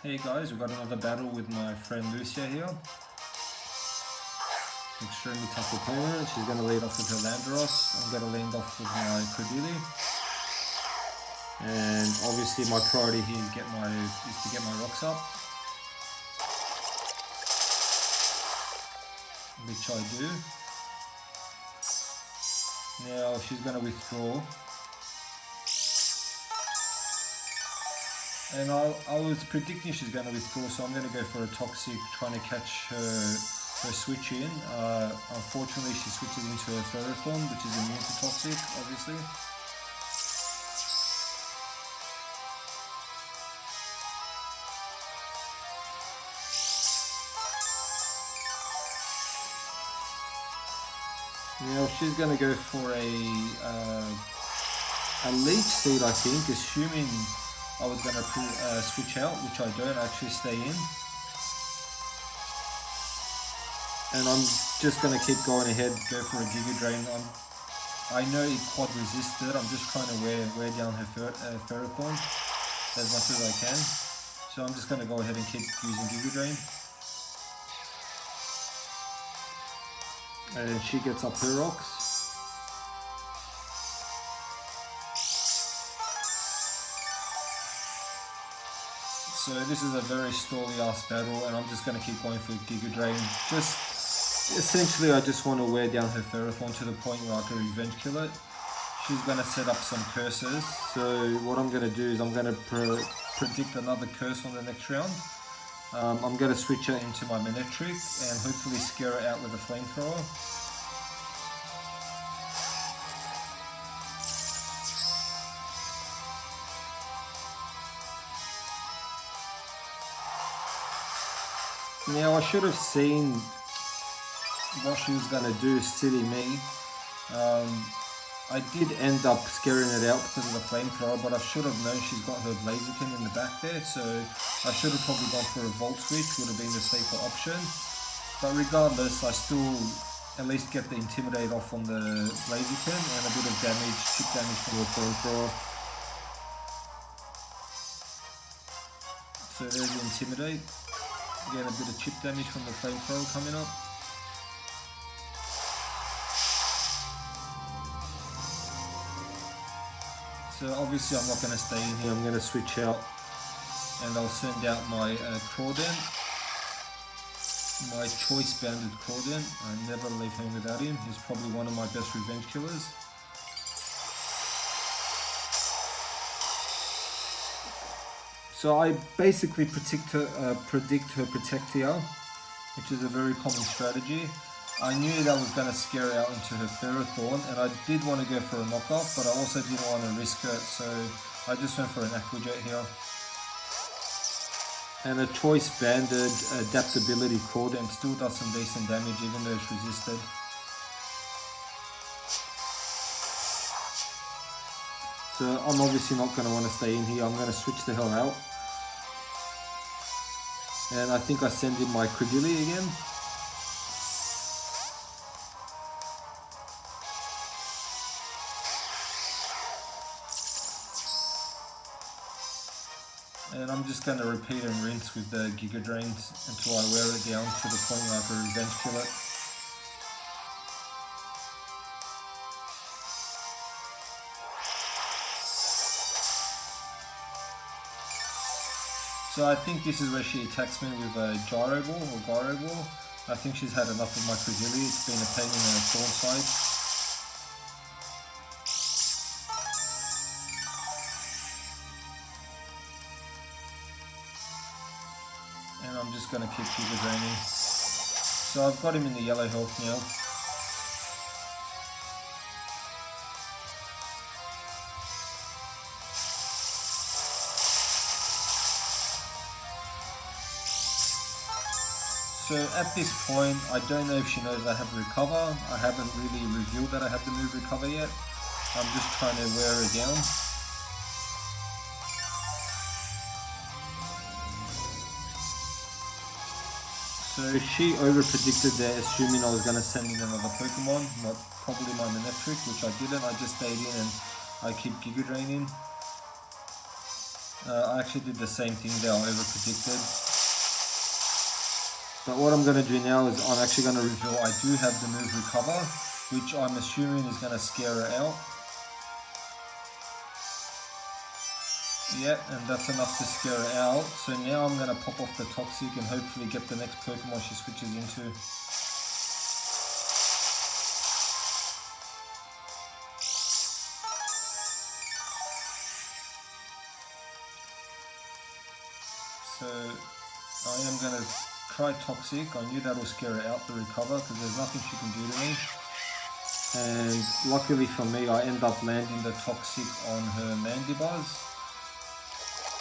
Hey guys, we've got another battle with my friend Lucia here. Extremely tough opponent. She's going to lead off with her Landros. I'm going to lead off with my Cordili. And obviously my priority here is to get my rocks up, which I do. Now she's going to withdraw. And I was predicting she's going to withdraw, so I'm going to go for a Toxic, trying to catch her switch in. Unfortunately, she switches into her Ferrothorn, which is immune to Toxic, obviously. Now she's going to go for a Leech Seed, I think, assuming I was going to switch out, which I don't. I actually stay in. And I'm just going to keep going ahead, go for a Giga Drain. I know it quad resisted. I'm just trying to wear down her Ferrothorn as much as I can. So I'm just going to go ahead and keep using Giga Drain. And she gets up her rocks. So this is a very stally ass battle, and I'm just going to keep going for Giga Drain. Just essentially, I just want to wear down her Ferrothorn to the point where I can revenge kill it. She's going to set up some curses. So what I'm going to do is I'm going to predict another curse on the next round. I'm going to switch her into my Manectric and hopefully scare her out with a Flamethrower. Now I should have seen what she was going to do, silly me. I did end up scaring it out because of the Flamethrower, but I should have known she's got her Blaziken in the back there, so I should have probably gone for a Volt Switch, would have been the safer option. But regardless, I still at least get the Intimidate off on the Blaziken and a bit of damage, chip damage from the Flamethrower. So there's the Intimidate. Again, a bit of chip damage from the Flamethrower coming up. So obviously I'm not going to stay in here, I'm going to switch out and I'll send out my Crawdent. My choice banded Crawdent. I never leave home without him. He's probably one of my best revenge killers. So I basically predict her Protectia, which is a very common strategy. I knew that was going to scare her out into her Ferrothorn, and I did want to go for a knockoff, but I also didn't want to risk it, so I just went for an Aqua Jet here. And a choice banded adaptability Crawdent still does some decent damage even though it's resisted. So I'm obviously not going to want to stay in here, I'm going to switch the hell out. And I think I send in my Cordili again. And I'm just going to repeat and rinse with the Giga Drains until I wear it down to the point where I can revenge kill it. So I think this is where she attacks me with a Gyro Ball or Gyro Ball. I think she's had enough of my Cordili, it's been a pain in the thorn side. And I'm just going to keep Giga Draining. So I've got him in the yellow health now. So at this point, I don't know if she knows I have Recover. I haven't really revealed that I have the move Recover yet. I'm just trying to wear her down. So she over-predicted there, assuming I was going to send in another Pokemon, probably my Manectric, which I didn't. I just stayed in and I keep Giga Draining. I actually did the same thing there, I over-predicted. But what I'm going to do now is I'm actually going to reveal I do have the move Recover, which I'm assuming is going to scare her out. Yep, and that's enough to scare her out. So now I'm going to pop off the Toxic and hopefully get the next Pokemon she switches into. So I am going to try Toxic. I knew that will scare her out, the Recover, because there's nothing she can do to me. And luckily for me, I end up landing the Toxic on her Mandibuzz,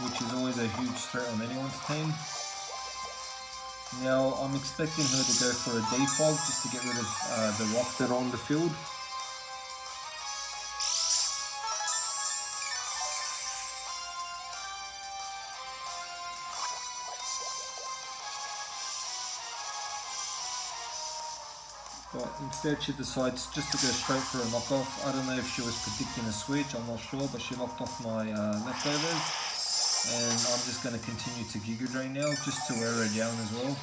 which is always a huge threat on anyone's team. Now I'm expecting her to go for a Defog just to get rid of the rocks that are on the field. But instead she decides just to go straight for a knockoff. I don't know if she was predicting a switch, I'm not sure, but she knocked off my leftovers. And I'm just going to continue to Giga Drain now, just to wear her down as well.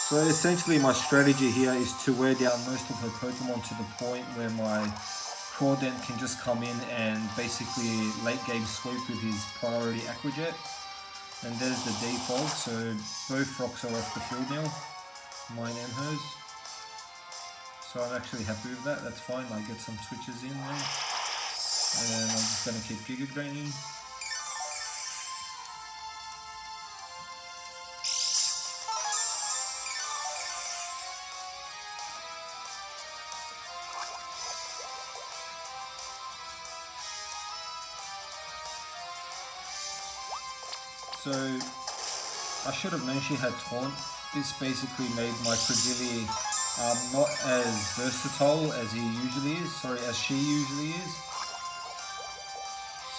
So essentially my strategy here is to wear down most of her Pokemon to the point where my Crawdent can just come in and basically late game sweep with his priority Aqua Jet. And there's the Defog, so both rocks are off the field now, mine and hers. So I'm actually happy with that, that's fine, I get some switches in there. And I'm just going to keep Giga Draining. So I should have known she had Taunt. This basically made my Credilli not as versatile as he usually is, as she usually is.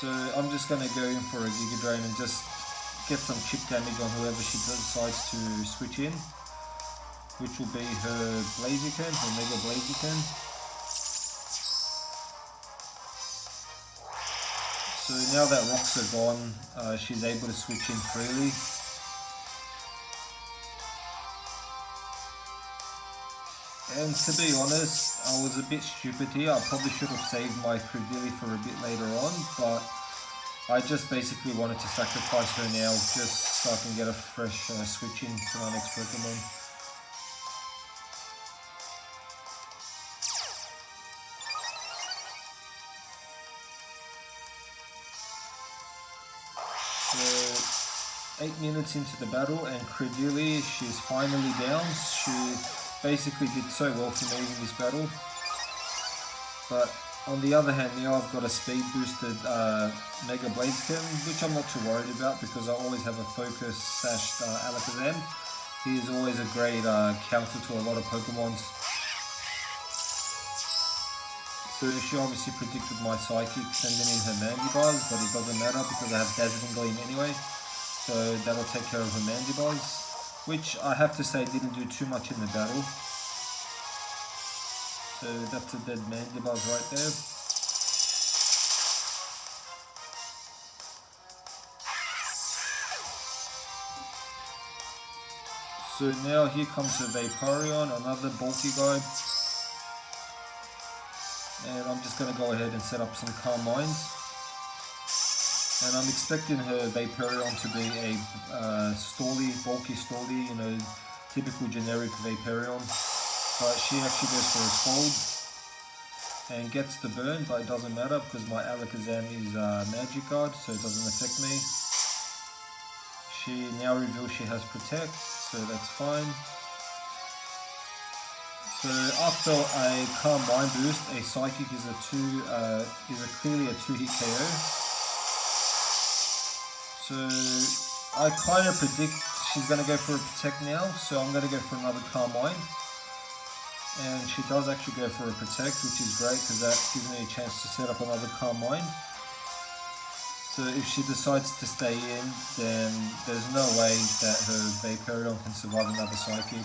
So I'm just going to go in for a Giga Drain and just get some chip damage on whoever she decides to switch in, which will be her Blaziken, her Mega Blaziken. So now that rocks are gone, she's able to switch in freely. And to be honest, I was a bit stupid here. I probably should have saved my Credilli for a bit later on, but I just basically wanted to sacrifice her now just so I can get a fresh switch in to my next Pokemon. So 8 minutes into the battle and Credilli, she's finally down. She basically did so well for me in this battle. But on the other hand, now I've got a speed boosted Mega Blaziken, which I'm not too worried about because I always have a Focus sashed Alakazam. He is always a great counter to a lot of Pokemons. So she obviously predicted my Psychic sending in her Mandibuzz, but it doesn't matter because I have Dazzling Gleam anyway. So that'll take care of her Mandibuzz, which I have to say didn't do too much in the battle. So that's a dead Mandibuzz right there. So now here comes the Vaporeon, another bulky guy. And I'm just going to go ahead and set up some Calm Minds. And I'm expecting her Vaporeon to be a bulky Stally, you know, typical generic Vaporeon. But she actually goes for a Scald and gets the burn, but it doesn't matter because my Alakazam is Magic Guard, so it doesn't affect me. She now reveals she has Protect, so that's fine. So after a Calm Mind boost, a Psychic is clearly a 2-hit KO. So I kind of predict she's going to go for a Protect now, so I'm going to go for another Calm Mind. And she does actually go for a Protect, which is great because that gives me a chance to set up another Calm Mind. So if she decides to stay in, then there's no way that her Vaporeon can survive another Psychic.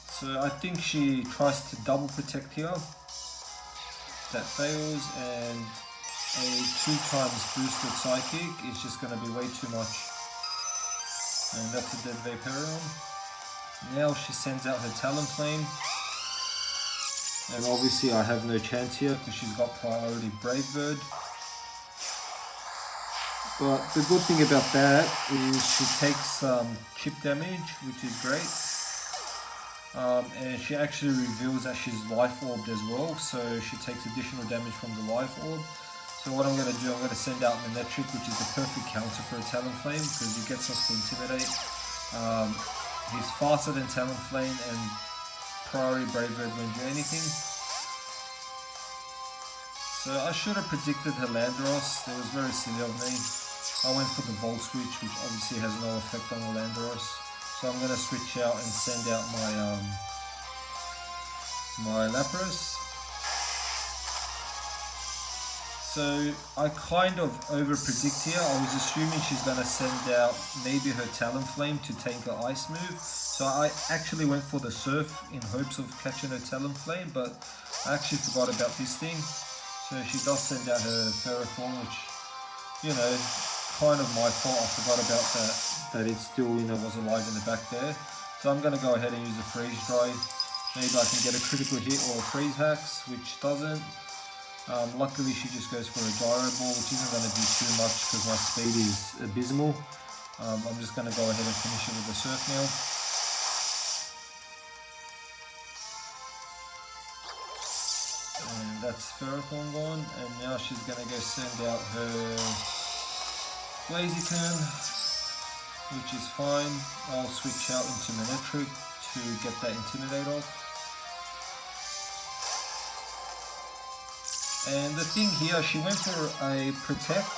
So So I think she tries to double protect here. That fails, and a 2 times boosted psychic is just going to be way too much. And that's a dead Vaporeon. Now she sends out her Talonflame. And obviously I have no chance here because she's got priority Brave Bird. But the good thing about that is she takes chip damage, which is great. And she actually reveals that she's Life Orbed as well, so she takes additional damage from the Life Orb. So what I'm going to do, I'm going to send out Manectric, which is the perfect counter for a Talonflame because he gets us to Intimidate. He's faster than Talonflame and priority Brave Bird won't do anything. So I should have predicted her Landorus. It was very silly of me. I went for the Volt Switch, which obviously has no effect on the Landorus. So I'm going to switch out and send out my Lapras. So I kind of over-predict here. I was assuming she's going to send out maybe her Talonflame to tank her Ice move. So I actually went for the Surf in hopes of catching her Talonflame, but I actually forgot about this thing. So she does send out her Ferrothorn, which, you know, kind of my fault. I forgot about that it still, you know, was alive in the back there. So I'm going to go ahead and use a Freeze Dry. Maybe I can get a critical hit or a Freeze Hacks, which doesn't. Luckily she just goes for a Gyro Ball, which isn't going to do too much because my speed is abysmal. I'm just going to go ahead and finish it with the Surf now. And that's Ferrothorn gone, and now she's going to go send out her Blaziken, which is fine. I'll switch out into Manectric to get that Intimidate off. And the thing here, she went for a Protect,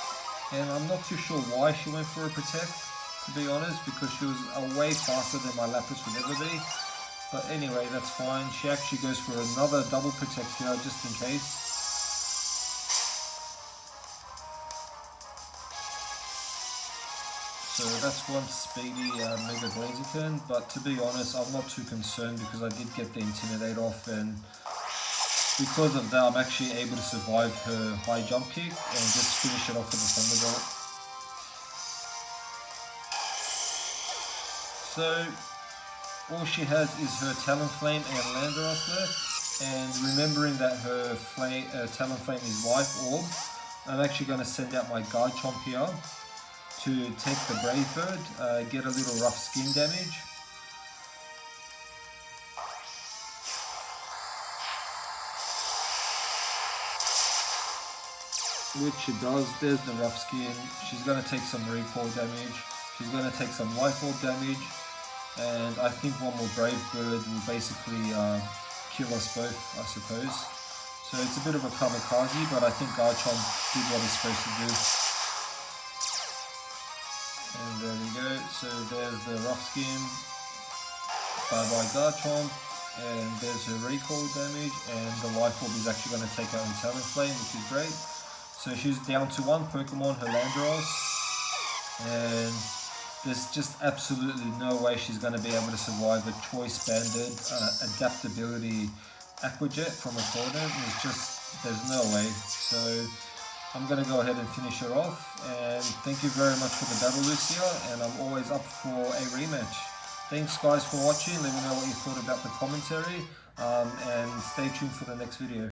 and I'm not too sure why she went for a Protect, to be honest, because she was way faster than my Lapras would ever be. But anyway, that's fine. She actually goes for another double Protect here, just in case. So that's one speedy Mega Blaziken, but to be honest, I'm not too concerned because I did get the Intimidate off, and because of that, I'm actually able to survive her high jump kick and just finish it off with a Thunderbolt. So all she has is her Talonflame and Landorus left, and remembering that her Talonflame is Life Orb, I'm actually going to send out my Garchomp here to take the Brave Bird, get a little rough skin damage. Which it does. There's the rough skin. She's going to take some recoil damage. She's going to take some Life Orb damage. And I think one more Brave Bird will basically kill us both, I suppose. So it's a bit of a kamikaze, but I think Garchomp did what he's supposed to do. And there we go. So there's the rough skin. Bye bye Garchomp. And there's her recoil damage. And the Life Orb is actually going to take out her Talonflame, which is great. So she's down to one Pokemon, her Landorus, and there's just absolutely no way she's going to be able to survive a Choice Banded Adaptability Aqua Jet from a opponent. There's no way. So I'm going to go ahead and finish her off, and thank you very much for the battle, Lucia, and I'm always up for a rematch. Thanks guys for watching. Let me know what you thought about the commentary, and stay tuned for the next video.